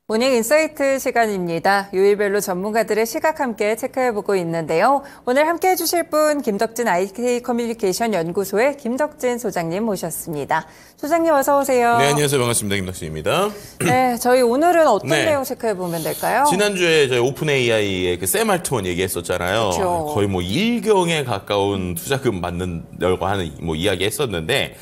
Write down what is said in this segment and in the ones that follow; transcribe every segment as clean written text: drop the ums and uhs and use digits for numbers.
모닝 인사이트 시간입니다. 요일별로 전문가들의 시각 함께 체크해보고 있는데요. 오늘 함께 해주실 분 김덕진 IT 커뮤니케이션 연구소의 김덕진 소장님 모셨습니다. 소장님 어서 오세요. 네, 안녕하세요. 반갑습니다. 김덕진입니다. 네, 저희 오늘은 어떤 내용 체크해보면 될까요? 지난주에 저희 오픈 AI의 그 샘 알트먼 얘기했었잖아요. 그렇죠. 거의 뭐 1경에 가까운 투자금 받는다고 하는 뭐 이야기 했었는데,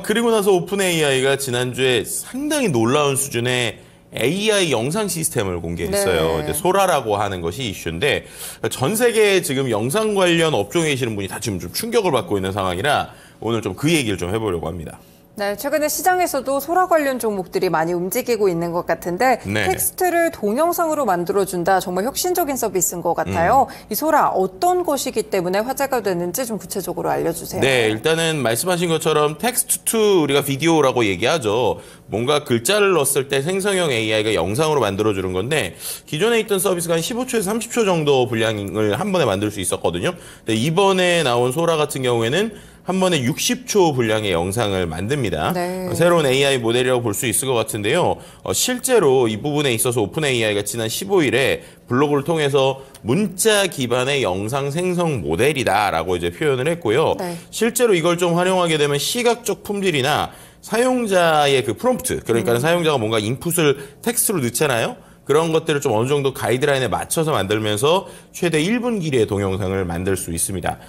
그리고 나서 오픈 AI가 지난주에 상당히 놀라운 수준의 AI 영상 시스템을 공개했어요. 네. 이제 소라라고 하는 것이 이슈인데, 전 세계 지금 영상 관련 업종에 계시는 분이 다 지금 좀 충격을 받고 있는 상황이라 오늘 좀 그 얘기를 좀 해보려고 합니다. 네, 최근에 시장에서도 소라 관련 종목들이 많이 움직이고 있는 것 같은데 네네. 텍스트를 동영상으로 만들어준다. 정말 혁신적인 서비스인 것 같아요. 이 소라 어떤 것이기 때문에 화제가 되는지 좀 구체적으로 알려주세요. 네, 일단은 말씀하신 것처럼 텍스트 투 우리가 비디오라고 얘기하죠. 뭔가 글자를 넣었을 때 생성형 AI가 영상으로 만들어주는 건데 기존에 있던 서비스가 한 15초에서 30초 정도 분량을 한 번에 만들 수 있었거든요. 근데 이번에 나온 소라 같은 경우에는 한 번에 60초 분량의 영상을 만듭니다. 네. 새로운 AI 모델이라고 볼 수 있을 것 같은데요. 실제로 이 부분에 있어서 오픈 AI가 지난 15일에 블로그를 통해서 문자 기반의 영상 생성 모델이다라고 이제 표현을 했고요. 네. 실제로 이걸 좀 활용하게 되면 시각적 품질이나 사용자의 그 프롬프트, 그러니까 사용자가 뭔가 인풋을 텍스트로 넣잖아요. 그런 것들을 좀 어느 정도 가이드라인에 맞춰서 만들면서 최대 1분 길이의 동영상을 만들 수 있습니다.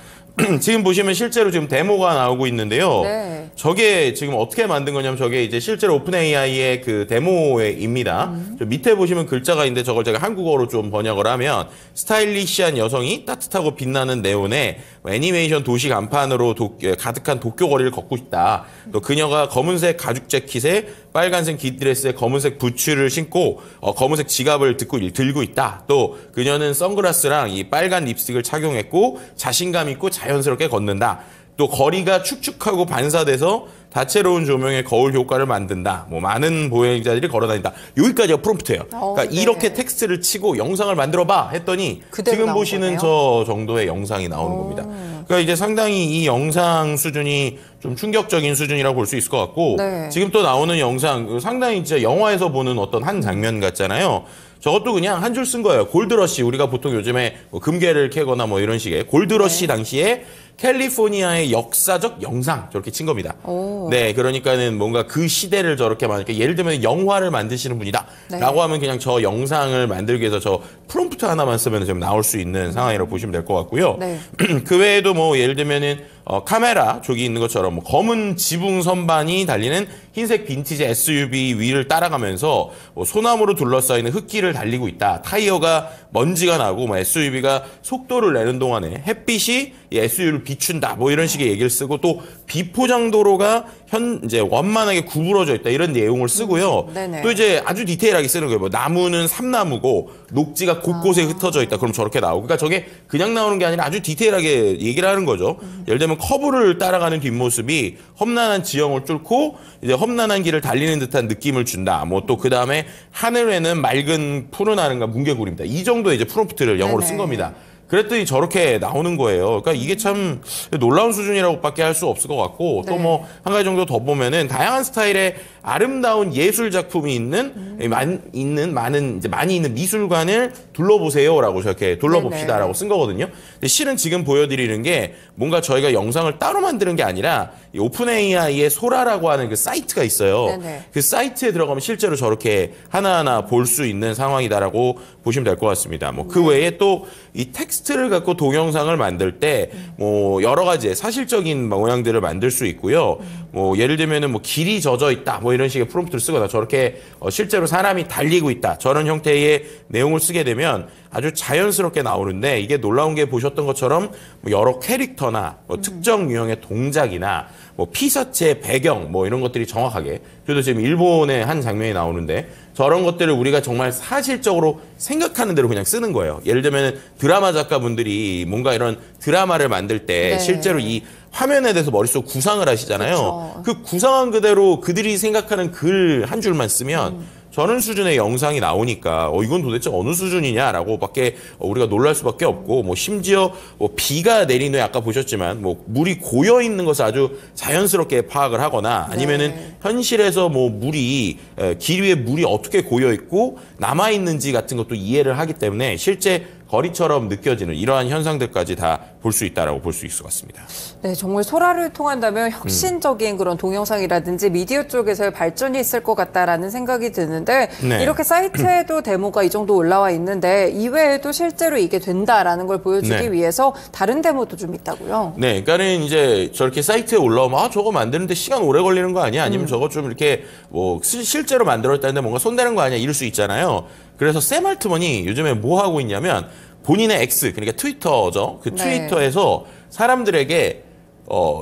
지금 보시면 실제로 지금 데모가 나오고 있는데요. 네. 저게 지금 어떻게 만든 거냐면 저게 이제 실제로 오픈 AI의 그 데모입니다. 저 밑에 보시면 글자가 있는데 저걸 제가 한국어로 좀 번역을 하면 스타일리시한 여성이 따뜻하고 빛나는 네온에 애니메이션 도시 간판으로 가득한 도쿄 거리를 걷고 있다. 또 그녀가 검은색 가죽 재킷에 빨간색 깃드레스에 검은색 부츠를 신고 검은색 지갑을 들고 있다. 또 그녀는 선글라스랑 이 빨간 립스틱을 착용했고 자신감 있고 자연스럽게 걷는다. 또 거리가 축축하고 반사돼서 다채로운 조명의 거울 효과를 만든다. 뭐 많은 보행자들이 걸어다닌다. 여기까지가 프롬프트예요. 그러니까 네. 이렇게 텍스트를 치고 영상을 만들어봐 했더니 지금 보시는 거네요. 저 정도의 영상이 나오는 겁니다. 그러니까 이제 상당히 이 영상 수준이 좀 충격적인 수준이라고 볼 수 있을 것 같고 네. 지금 또 나오는 영상 상당히 진짜 영화에서 보는 어떤 한 장면 같잖아요. 저것도 그냥 한 줄 쓴 거예요. 골드러시. 우리가 보통 요즘에 뭐 금괴를 캐거나 뭐 이런 식의 골드러시 당시에 캘리포니아의 역사적 영상 저렇게 친 겁니다. 오. 네, 그러니까는 뭔가 그 시대를 저렇게 만들까 예를 들면 영화를 만드시는 분이다. 네. 라고 하면 그냥 저 영상을 만들기 위해서 저 프롬프트 하나만 쓰면 좀 나올 수 있는 상황이라고 보시면 될 것 같고요. 네. 그 외에도 뭐 예를 들면은 카메라 저기 있는 것처럼 뭐 검은 지붕 선반이 달리는 흰색 빈티지 SUV 위를 따라가면서 뭐 소나무로 둘러싸이는 흙길을 달리고 있다. 타이어가 먼지가 나고 뭐 SUV가 속도를 내는 동안에 햇빛이 이 SUV를 비춘다. 뭐 이런 식의 얘기를 쓰고 또 비포장 도로가 이제 원만하게 구부러져 있다. 이런 내용을 쓰고요. 네네. 또 이제 아주 디테일하게 쓰는 거예요. 뭐 나무는 삼나무고 녹지가 곳곳에 흩어져 있다. 그럼 저렇게 나오고. 그러니까 저게 그냥 나오는 게 아니라 아주 디테일하게 얘기를 하는 거죠. 예를 들면 커브를 따라가는 뒷모습이 험난한 지형을 뚫고 이제 험난한 길을 달리는 듯한 느낌을 준다. 뭐 또 그다음에 하늘에는 맑은 푸른 하늘과 뭉게구름이다. 이 정도의 이제 프롬프트를 영어로 쓴 네네. 겁니다. 그랬더니 저렇게 나오는 거예요. 그러니까 이게 참 놀라운 수준이라고밖에 할 수 없을 것 같고 또 네. 뭐 한 가지 정도 더 보면은 다양한 스타일의 아름다운 예술 작품이 많이 있는 미술관을 둘러보세요라고 저렇게 둘러봅시다라고 쓴 거거든요. 근데 실은 지금 보여드리는 게 뭔가 저희가 영상을 따로 만드는 게 아니라 이 오픈 AI의 소라라고 하는 그 사이트가 있어요. 네네. 그 사이트에 들어가면 실제로 저렇게 하나하나 볼 수 있는 상황이다라고 보시면 될 것 같습니다. 뭐 그 외에 또 이 텍스트를 갖고 동영상을 만들 때 뭐 여러 가지 사실적인 모양들을 만들 수 있고요. 뭐 예를 들면은 뭐 길이 젖어 있다 뭐 이런 식의 프롬프트를 쓰거나 저렇게 실제로 사람이 달리고 있다 저런 형태의 내용을 쓰게 되면 아주 자연스럽게 나오는데 이게 놀라운 게 보셨던 것처럼 뭐 여러 캐릭터나 뭐 특정 유형의 동작이나 뭐 피사체 배경 뭐 이런 것들이 정확하게 저도 지금 일본의 한 장면이 나오는데 저런 것들을 우리가 정말 사실적으로 생각하는 대로 그냥 쓰는 거예요. 예를 들면 드라마 작가분들이 뭔가 이런 드라마를 만들 때 네. 실제로 이 화면에 대해서 머릿속 구상을 하시잖아요. 그렇죠. 그 구상한 그대로 그들이 생각하는 글 한 줄만 쓰면 저런 수준의 영상이 나오니까 이건 도대체 어느 수준이냐라고 밖에 우리가 놀랄 수밖에 없고 뭐 심지어 뭐 비가 내린 후에 아까 보셨지만 뭐 물이 고여 있는 것을 아주 자연스럽게 파악을 하거나 아니면은 현실에서 뭐 물이 길 위에 물이 어떻게 고여 있고 남아 있는지 같은 것도 이해를 하기 때문에 실제 거리처럼 느껴지는 이러한 현상들까지 다 볼 수 있다라고 볼 수 있을 것 같습니다. 네, 정말 소라를 통한다면 혁신적인 그런 동영상이라든지 미디어 쪽에서의 발전이 있을 것 같다라는 생각이 드는데 네. 이렇게 사이트에도 데모가 이 정도 올라와 있는데 이외에도 실제로 이게 된다라는 걸 보여주기 네. 위해서 다른 데모도 좀 있다고요? 네, 그러니까는 이제 저렇게 사이트에 올라오면 저거 만드는데 시간 오래 걸리는 거 아니야? 아니면 저거 좀 이렇게 뭐 실제로 만들었다는데 뭔가 손대는 거 아니야? 이럴 수 있잖아요. 그래서 샘 알트먼이 요즘에 뭐 하고 있냐면 본인의 X, 그러니까 트위터죠. 그 트위터에서 사람들에게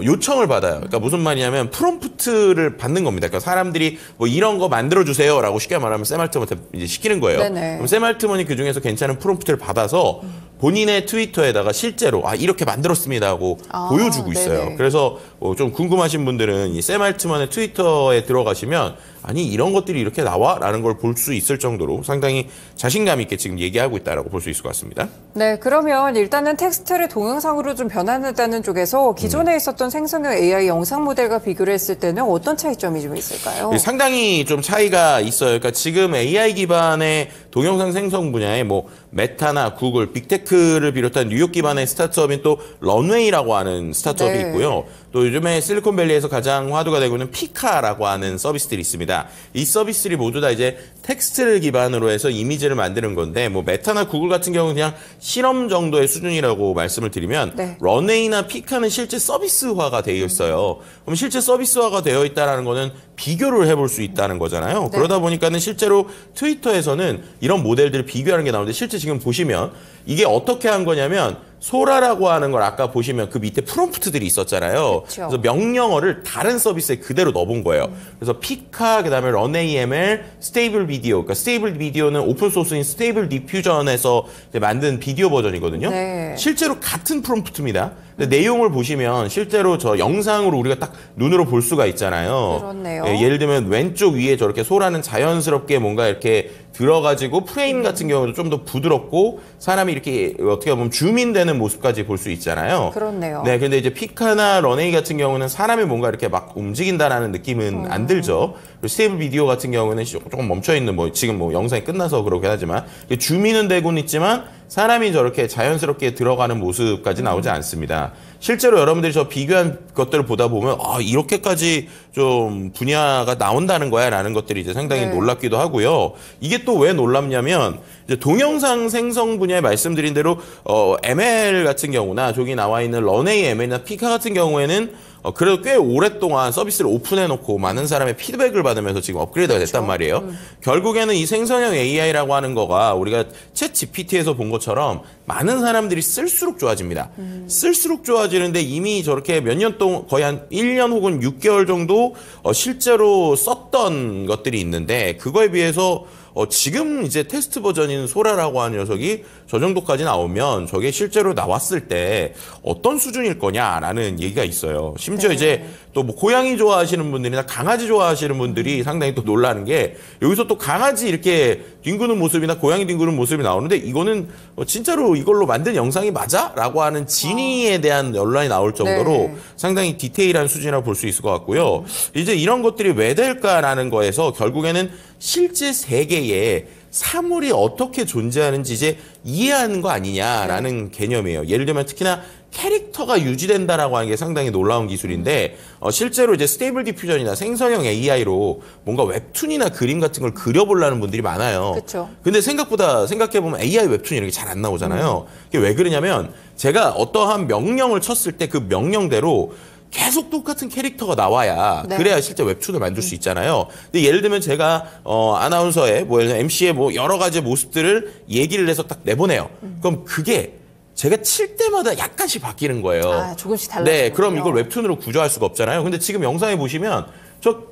요청을 받아요. 그러니까 무슨 말이냐면 프롬프트를 받는 겁니다. 그러니까 사람들이 뭐 이런 거 만들어주세요라고 쉽게 말하면 샘 알트먼한테 이제 시키는 거예요. 네네. 그럼 샘 알트먼이 그 중에서 괜찮은 프롬프트를 받아서 본인의 트위터에다가 실제로 이렇게 만들었습니다 하고 보여주고 있어요. 네네. 그래서 좀 궁금하신 분들은 이 샘 알트먼의 트위터에 들어가시면 아니 이런 것들이 이렇게 나와? 라는 걸 볼 수 있을 정도로 상당히 자신감 있게 지금 얘기하고 있다라고 볼 수 있을 것 같습니다. 네, 그러면 일단은 텍스트를 동영상으로 좀 변환했다는 쪽에서 기존에 있었던 생성형 AI 영상 모델과 비교를 했을 때는 어떤 차이점이 좀 있을까요? 상당히 좀 차이가 있어요. 그러니까 지금 AI 기반의 동영상 생성 분야에 뭐 메타나 구글, 빅테크를 비롯한 뉴욕 기반의 스타트업인 또 런웨이라고 하는 스타트업이 있고요. 또 요즘에 실리콘밸리에서 가장 화두가 되고 있는 피카라고 하는 서비스들이 있습니다. 이 서비스들이 모두 다 이제 텍스트를 기반으로 해서 이미지를 만드는 건데 뭐 메타나 구글 같은 경우는 그냥 실험 정도의 수준이라고 말씀을 드리면 런웨이나 피카는 실제 서비스화가 되어 있어요. 그럼 실제 서비스화가 되어 있다는 거는 비교를 해볼 수 있다는 거잖아요. 그러다 보니까는 실제로 트위터에서는 이런 모델들을 비교하는 게 나오는데 실제 지금 보시면 이게 어떻게 한 거냐면 소라라고 하는 걸 아까 보시면 그 밑에 프롬프트들이 있었잖아요. 그쵸. 그래서 명령어를 다른 서비스에 그대로 넣어본 거예요. 그래서 피카, 그다음에 런AML, 스테이블 비디오. 그러니까 스테이블 비디오는 오픈 소스인 스테이블 디퓨전에서 만든 비디오 버전이거든요. 네. 실제로 같은 프롬프트입니다. 근데 내용을 보시면 실제로 저 영상으로 우리가 딱 눈으로 볼 수가 있잖아요. 그렇네요. 예를 들면 왼쪽 위에 저렇게 소라는 자연스럽게 뭔가 이렇게 들어가지고 프레임 같은 경우도 좀 더 부드럽고 사람이 이렇게 어떻게 보면 줌인되는 모습까지 볼 수 있잖아요. 그렇네요. 네, 근데 이제 피카나 런웨이 같은 경우는 사람이 뭔가 이렇게 막 움직인다라는 느낌은 안 들죠. 그리고 스테이블 비디오 같은 경우는 조금 멈춰 있는 뭐 지금 뭐 영상이 끝나서 그러긴 하지만 줌인은 되고는 있지만 사람이 저렇게 자연스럽게 들어가는 모습까지 나오지 않습니다. 실제로 여러분들이 저 비교한 것들을 보다 보면 이렇게까지 좀 분야가 나온다는 거야라는 것들이 이제 상당히 놀랍기도 하고요. 이게 또 왜 놀랍냐면 이제 동영상 생성 분야에 말씀드린 대로 ML 같은 경우나 저기 나와 있는 런AML이나 피카 같은 경우에는 그래도 꽤 오랫동안 서비스를 오픈해놓고 많은 사람의 피드백을 받으면서 지금 업그레이드가 됐단 말이에요. 결국에는 이 생성형 AI라고 하는 거가 우리가 챗 GPT에서 본 것처럼 많은 사람들이 쓸수록 좋아집니다. 쓸수록 좋아지는데 이미 저렇게 몇 년 동안 거의 한 1년 혹은 6개월 정도 실제로 썼던 것들이 있는데 그거에 비해서 지금 이제 테스트 버전인 소라라고 하는 녀석이 저 정도까지 나오면 저게 실제로 나왔을 때 어떤 수준일 거냐라는 얘기가 있어요. 심지어 이제 또 뭐 고양이 좋아하시는 분들이나 강아지 좋아하시는 분들이 상당히 또 놀라는 게 여기서 또 강아지 이렇게 뒹구는 모습이나 고양이 뒹구는 모습이 나오는데 이거는 진짜로 이걸로 만든 영상이 맞아? 라고 하는 진위에 대한 논란이 나올 정도로 상당히 디테일한 수준이라고 볼 수 있을 것 같고요. 이제 이런 것들이 왜 될까라는 거에서 결국에는 실제 세계에 사물이 어떻게 존재하는지 이제 이해하는 거 아니냐라는 개념이에요. 예를 들면 특히나 캐릭터가 유지된다라고 하는 게 상당히 놀라운 기술인데 실제로 이제 스테이블 디퓨전이나 생성형 AI로 뭔가 웹툰이나 그림 같은 걸 그려보려는 분들이 많아요. 그쵸. 근데 생각보다 생각해보면 AI 웹툰이 이렇게 잘 안 나오잖아요. 이게 왜 그러냐면 제가 어떠한 명령을 쳤을 때 그 명령대로 계속 똑같은 캐릭터가 나와야 그래야 실제 웹툰을 만들 수 있잖아요. 근데 예를 들면 제가 아나운서의 뭐 예를 들면 MC의 뭐 여러 가지 모습들을 얘기를 해서 딱 내보내요. 그럼 그게 제가 칠 때마다 약간씩 바뀌는 거예요. 조금씩 달라지군요. 네, 그럼 이걸 웹툰으로 구조할 수가 없잖아요. 근데 지금 영상에 보시면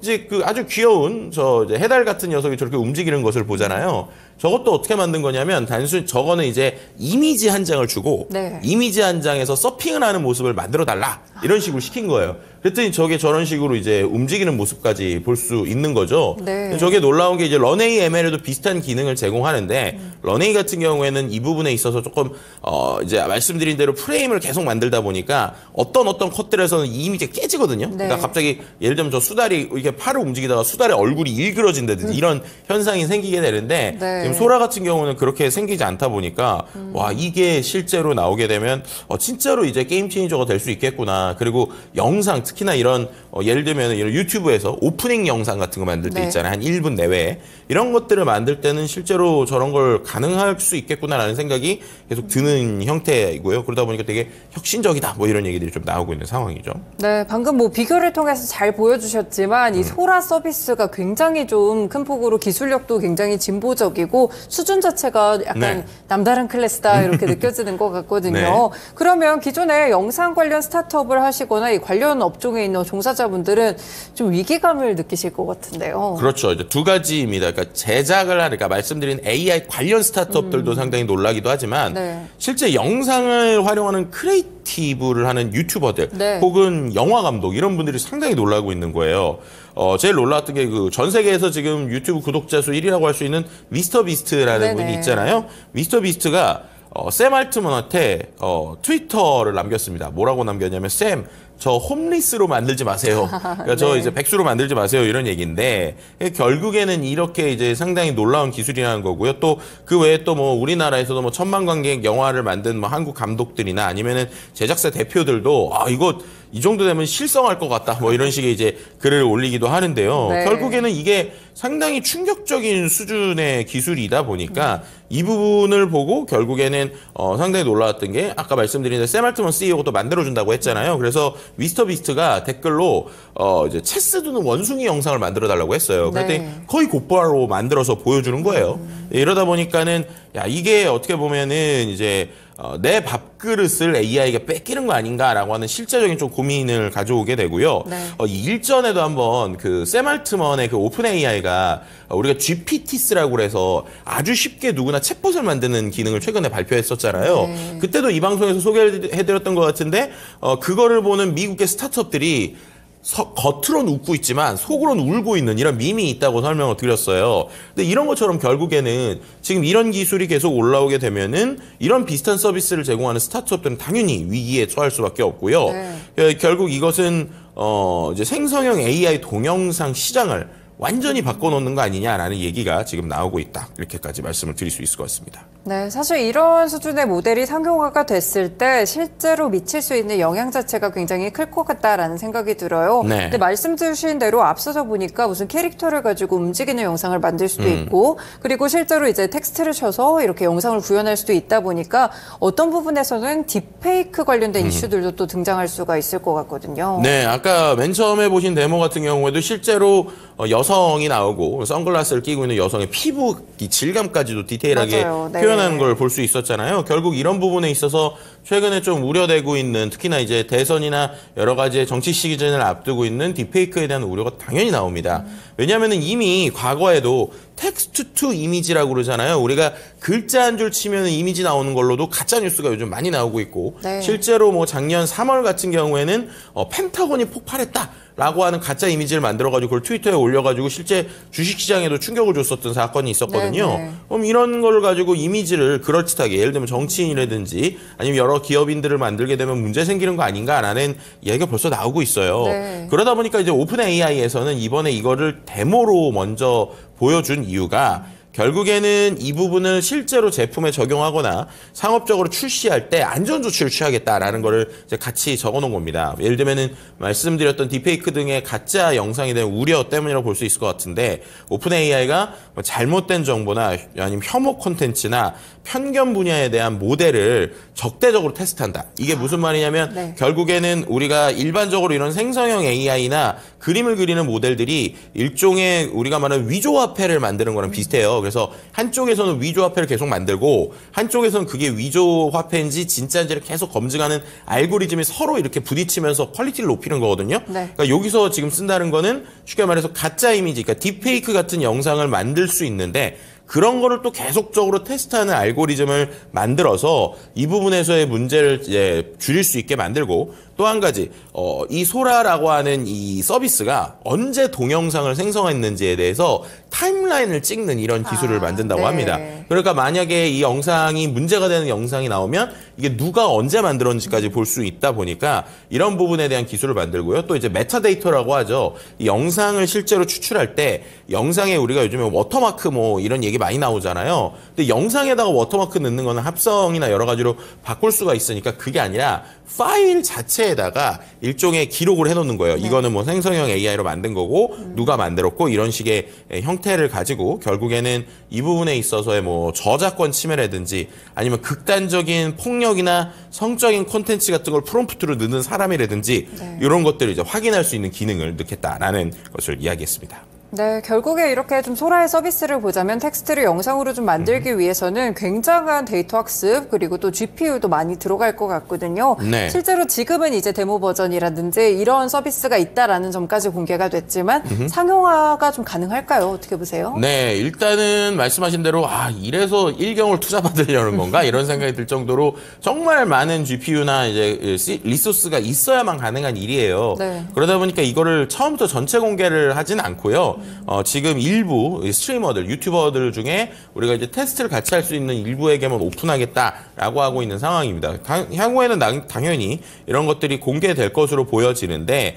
이제 그 아주 귀여운 이제 해달 같은 녀석이 저렇게 움직이는 것을 보잖아요. 저것도 어떻게 만든 거냐면 단순히 저거는 이제 이미지 한 장을 주고 네. 이미지 한 장에서 서핑을 하는 모습을 만들어 달라 이런 식으로 시킨 거예요. 그랬더니 저게 저런 식으로 이제 움직이는 모습까지 볼 수 있는 거죠. 네. 저게 놀라운 게 이제 런웨이 ML에도 비슷한 기능을 제공하는데 런웨이 같은 경우에는 이 부분에 있어서 조금 이제 말씀드린 대로 프레임을 계속 만들다 보니까 어떤 컷들에서는 이 이미지가 깨지거든요. 네. 그러니까 갑자기 예를 들면 저 수달이 이렇게 팔을 움직이다가 수달의 얼굴이 일그러진다든지 이런 현상이 생기게 되는데 네. 지금 소라 같은 경우는 그렇게 생기지 않다 보니까 와 이게 실제로 나오게 되면 진짜로 이제 게임 체인저가 될 수 있겠구나. 그리고 영상 특히나 이런 예를 들면 이런 유튜브에서 오프닝 영상 같은 거 만들 때 네. 있잖아요. 한 1분 내외에 이런 것들을 만들 때는 실제로 저런 걸 가능할 수 있겠구나라는 생각이 계속 드는 형태이고요. 그러다 보니까 되게 혁신적이다 뭐 이런 얘기들이 좀 나오고 있는 상황이죠. 네, 방금 뭐 비교를 통해서 잘 보여주셨지만 이 소라 서비스가 굉장히 좀 큰 폭으로 기술력도 굉장히 진보적이고 수준 자체가 약간 네. 남다른 클래스다 이렇게 느껴지는 것 같거든요. 네. 그러면 기존에 영상 관련 스타트업을 하시거나 이 관련 업종에 있는 종사자분들은 좀 위기감을 느끼실 것 같은데요. 그렇죠. 이제 두 가지입니다. 그러니까 제작을 하니까 말씀드린 AI 관련 스타트업들도 상당히 놀라기도 하지만 네. 실제 영상을 활용하는 크리에이티브를 하는 유튜버들 네. 혹은 영화 감독 이런 분들이 상당히 놀라고 있는 거예요. 제일 놀라웠던 게 그 전 세계에서 지금 유튜브 구독자 수 1위라고 할 수 있는 미스터 비스트라는 네네. 분이 있잖아요. 미스터 비스트가 샘 알트먼한테 트위터를 남겼습니다. 뭐라고 남겼냐면 샘, 저 홈리스로 만들지 마세요. 그러니까 저 네. 이제 백수로 만들지 마세요. 이런 얘기인데 결국에는 이렇게 이제 상당히 놀라운 기술이라는 거고요. 또 그 외에 또 뭐 우리나라에서도 뭐 천만 관객 영화를 만든 뭐 한국 감독들이나 아니면은 제작사 대표들도 이거 이 정도 되면 실성할 것 같다. 뭐 이런 식의 이제 글을 올리기도 하는데요. 네. 결국에는 이게 상당히 충격적인 수준의 기술이다 보니까 이 부분을 보고 결국에는 상당히 놀라웠던 게 아까 말씀드린 샘 알트먼 CEO가 또 만들어준다고 했잖아요. 그래서 미스터 비스트가 댓글로 이제 체스 두는 원숭이 영상을 만들어 달라고 했어요. 그랬더니 네. 거의 곧바로 만들어서 보여주는 거예요. 이러다 보니까는 야 이게 어떻게 보면은 이제 내 밥그릇을 AI가 뺏기는 거 아닌가라고 하는 실제적인 좀 고민을 가져오게 되고요. 네. 이 일전에도 한번 그 샘 알트먼의 그 오픈 AI가 우리가 GPT스라고 그래서 아주 쉽게 누구나 챗봇을 만드는 기능을 최근에 발표했었잖아요. 네. 그때도 이 방송에서 소개해드렸던 것 같은데 그거를 보는 미국의 스타트업들이 겉으로는 웃고 있지만 속으로는 울고 있는 이런 밈이 있다고 설명을 드렸어요. 근데 이런 것처럼 결국에는 지금 이런 기술이 계속 올라오게 되면은 이런 비슷한 서비스를 제공하는 스타트업들은 당연히 위기에 처할 수밖에 없고요. 네. 결국 이것은 이제 생성형 AI 동영상 시장을 완전히 바꿔놓는 거 아니냐라는 얘기가 지금 나오고 있다. 이렇게까지 말씀을 드릴 수 있을 것 같습니다. 네, 사실 이런 수준의 모델이 상용화가 됐을 때 실제로 미칠 수 있는 영향 자체가 굉장히 클 것 같다라는 생각이 들어요. 네. 근데 말씀 주신 대로 앞서서 보니까 무슨 캐릭터를 가지고 움직이는 영상을 만들 수도 있고 그리고 실제로 이제 텍스트를 쳐서 이렇게 영상을 구현할 수도 있다 보니까 어떤 부분에서는 딥페이크 관련된 이슈들도 또 등장할 수가 있을 것 같거든요. 네, 아까 맨 처음에 보신 데모 같은 경우에도 실제로 여성이 나오고 선글라스를 끼고 있는 여성의 피부 이 질감까지도 디테일하게 맞아요. 네. 표현하는 걸 볼 수 있었잖아요. 결국 이런 부분에 있어서 최근에 좀 우려되고 있는 특히나 이제 대선이나 여러 가지의 정치 시즌을 앞두고 있는 딥페이크에 대한 우려가 당연히 나옵니다. 왜냐하면 이미 과거에도 텍스트 투 이미지라고 그러잖아요. 우리가 글자 한 줄 치면 이미지 나오는 걸로도 가짜 뉴스가 요즘 많이 나오고 있고 네. 실제로 뭐 작년 3월 같은 경우에는 펜타곤이 폭발했다. 라고 하는 가짜 이미지를 만들어가지고 그걸 트위터에 올려가지고 실제 주식시장에도 충격을 줬었던 사건이 있었거든요. 네네. 그럼 이런 걸 가지고 이미지를 그럴듯하게 예를 들면 정치인이라든지 아니면 여러 기업인들을 만들게 되면 문제 생기는 거 아닌가라는 이야기가 벌써 나오고 있어요. 네. 그러다 보니까 이제 오픈 AI에서는 이번에 이거를 데모로 먼저 보여준 이유가 결국에는 이 부분을 실제로 제품에 적용하거나 상업적으로 출시할 때 안전조치를 취하겠다라는 거를 이제 같이 적어놓은 겁니다. 예를 들면은 말씀드렸던 딥페이크 등의 가짜 영상에 대한 우려 때문이라고 볼 수 있을 것 같은데 오픈 AI가 잘못된 정보나 아니면 혐오 콘텐츠나 편견 분야에 대한 모델을 적대적으로 테스트한다. 이게 무슨 말이냐면 네. 결국에는 우리가 일반적으로 이런 생성형 AI나 그림을 그리는 모델들이 일종의 우리가 말하는 위조화폐를 만드는 거랑 비슷해요. 그래서 한쪽에서는 위조화폐를 계속 만들고 한쪽에서는 그게 위조화폐인지 진짜인지를 계속 검증하는 알고리즘이 서로 이렇게 부딪히면서 퀄리티를 높이는 거거든요. 네. 그러니까 여기서 지금 쓴다는 거는 쉽게 말해서 가짜 이미지, 그러니까 딥페이크 같은 영상을 만들 수 있는데 그런 거를 또 계속적으로 테스트하는 알고리즘을 만들어서 이 부분에서의 문제를 이제 줄일 수 있게 만들고, 또 한 가지 이 소라라고 하는 이 서비스가 언제 동영상을 생성했는지에 대해서 타임라인을 찍는 이런 기술을 만든다고 네. 합니다. 그러니까 만약에 이 영상이 문제가 되는 영상이 나오면 이게 누가 언제 만들었는지까지 볼 수 있다 보니까 이런 부분에 대한 기술을 만들고요. 또 이제 메타데이터라고 하죠. 이 영상을 실제로 추출할 때 영상에 우리가 요즘에 워터마크 뭐 이런 얘기 많이 나오잖아요. 근데 영상에다가 워터마크 넣는 거는 합성이나 여러 가지로 바꿀 수가 있으니까 그게 아니라 파일 자체에다가 일종의 기록을 해놓는 거예요. 이거는 뭐 생성형 AI로 만든 거고 누가 만들었고 이런 식의 형태를 가지고 결국에는 이 부분에 있어서의 뭐 저작권 침해라든지 아니면 극단적인 폭력이나 성적인 콘텐츠 같은 걸 프롬프트로 넣는 사람이라든지 이런 것들을 이제 확인할 수 있는 기능을 넣겠다라는 것을 이야기했습니다. 네, 결국에 이렇게 좀 소라의 서비스를 보자면 텍스트를 영상으로 좀 만들기 위해서는 굉장한 데이터 학습 그리고 또 GPU도 많이 들어갈 것 같거든요. 네. 실제로 지금은 이제 데모 버전이라든지 이런 서비스가 있다라는 점까지 공개가 됐지만 상용화가 좀 가능할까요? 어떻게 보세요? 네, 일단은 말씀하신 대로 이래서 일경을 투자받으려는 건가 이런 생각이 들 정도로 정말 많은 GPU나 이제 리소스가 있어야만 가능한 일이에요. 네. 그러다 보니까 이거를 처음부터 전체 공개를 하진 않고요. 지금 일부 스트리머들, 유튜버들 중에 우리가 이제 테스트를 같이 할 수 있는 일부에게만 오픈하겠다라고 하고 있는 상황입니다. 향후에는 당연히 이런 것들이 공개될 것으로 보여지는데,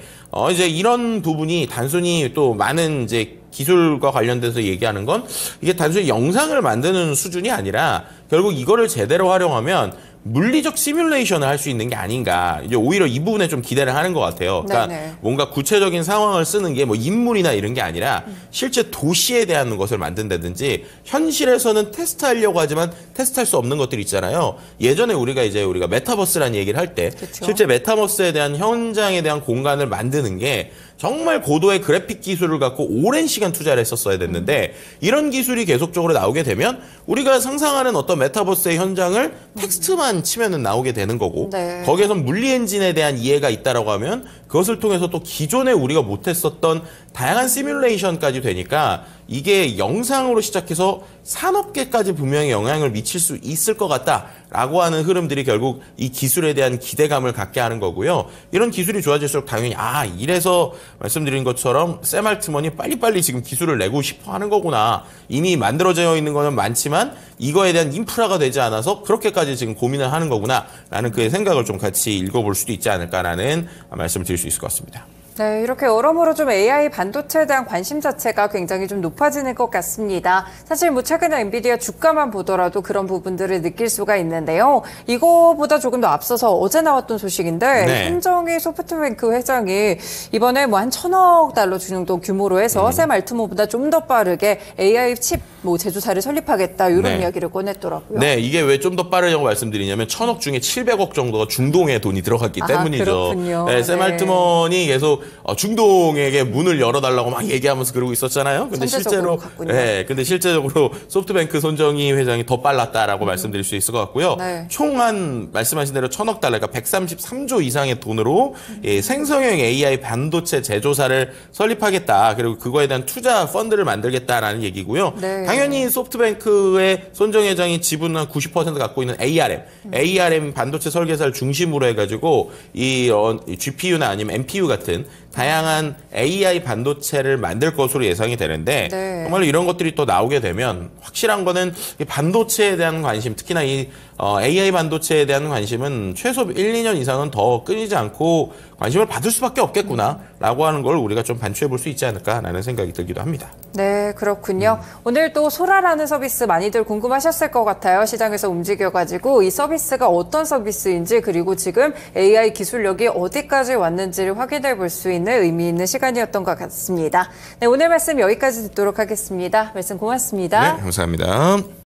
이제 이런 부분이 단순히 또 많은 이제 기술과 관련돼서 얘기하는 건 이게 단순히 영상을 만드는 수준이 아니라 결국 이거를 제대로 활용하면 물리적 시뮬레이션을 할 수 있는 게 아닌가. 이제 오히려 이 부분에 좀 기대를 하는 것 같아요. 그러니까 네네. 뭔가 구체적인 상황을 쓰는 게 뭐 인물이나 이런 게 아니라 실제 도시에 대한 것을 만든다든지 현실에서는 테스트하려고 하지만 테스트할 수 없는 것들이 있잖아요. 예전에 우리가 메타버스라는 얘기를 할 때 실제 메타버스에 대한 현장에 대한 공간을 만드는 게 정말 고도의 그래픽 기술을 갖고 오랜 시간 투자를 했었어야 됐는데 이런 기술이 계속적으로 나오게 되면 우리가 상상하는 어떤 메타버스의 현장을 텍스트만 치면은 나오게 되는 거고 네. 거기에서 물리 엔진에 대한 이해가 있다라고 하면 그것을 통해서 또 기존에 우리가 못했었던 다양한 시뮬레이션까지 되니까 이게 영상으로 시작해서 산업계까지 분명히 영향을 미칠 수 있을 것 같다라고 하는 흐름들이 결국 이 기술에 대한 기대감을 갖게 하는 거고요. 이런 기술이 좋아질수록 당연히 이래서 말씀드린 것처럼 샘 알트먼이 빨리빨리 지금 기술을 내고 싶어 하는 거구나. 이미 만들어져 있는 거는 많지만 이거에 대한 인프라가 되지 않아서 그렇게까지 지금 고민을 하는 거구나 라는 그의 생각을 좀 같이 읽어볼 수도 있지 않을까라는 말씀을 드릴 수 있을 것 같습니다. 네, 이렇게 여러모로 좀 AI 반도체에 대한 관심 자체가 굉장히 좀 높아지는 것 같습니다. 사실 뭐 최근에 엔비디아 주가만 보더라도 그런 부분들을 느낄 수가 있는데요. 이거보다 조금 더 앞서서 어제 나왔던 소식인데 네. 손정희 소프트뱅크 회장이 이번에 뭐 한 1,000억 달러 정도 규모로 해서 샘 알트먼보다 좀 더 빠르게 AI 칩 뭐 제조사를 설립하겠다 이런 네. 이야기를 꺼냈더라고요. 네, 이게 왜 좀 더 빠르냐고 말씀드리냐면 1,000억 중에 700억 정도가 중동에 돈이 들어갔기 때문이죠. 그렇군요. 네, 샘 네. 알트먼이 계속 중동에게 문을 열어달라고 막 얘기하면서 그러고 있었잖아요. 근데 선제적으로 실제로 갔군요. 근데 실제적으로 소프트뱅크 손정희 회장이 더 빨랐다라고 말씀드릴 수 있을 것 같고요. 네. 총 한 말씀하신 대로 1,000억 달러, 그러니까 133조 이상의 돈으로 생성형 AI 반도체 제조사를 설립하겠다. 그리고 그거에 대한 투자 펀드를 만들겠다라는 얘기고요. 네. 당연히 소프트뱅크의 손정희 회장이 지분 한 90% 갖고 있는 ARM 반도체 설계사를 중심으로 해가지고 이 GPU나 아니면 NPU 같은 다양한 AI 반도체를 만들 것으로 예상이 되는데 네. 정말로 이런 것들이 또 나오게 되면 확실한 거는 이 반도체에 대한 관심, 특히나 이 AI 반도체에 대한 관심은 최소 1, 2년 이상은 더 끊이지 않고 관심을 받을 수밖에 없겠구나라고 하는 걸 우리가 좀 반추해 볼 수 있지 않을까라는 생각이 들기도 합니다. 네, 그렇군요. 오늘 또 소라라는 서비스 많이들 궁금하셨을 것 같아요. 시장에서 움직여가지고 이 서비스가 어떤 서비스인지 그리고 지금 AI 기술력이 어디까지 왔는지를 확인해 볼 수 있는 의미 있는 시간이었던 것 같습니다. 네, 오늘 말씀 여기까지 듣도록 하겠습니다. 말씀 고맙습니다. 네, 감사합니다.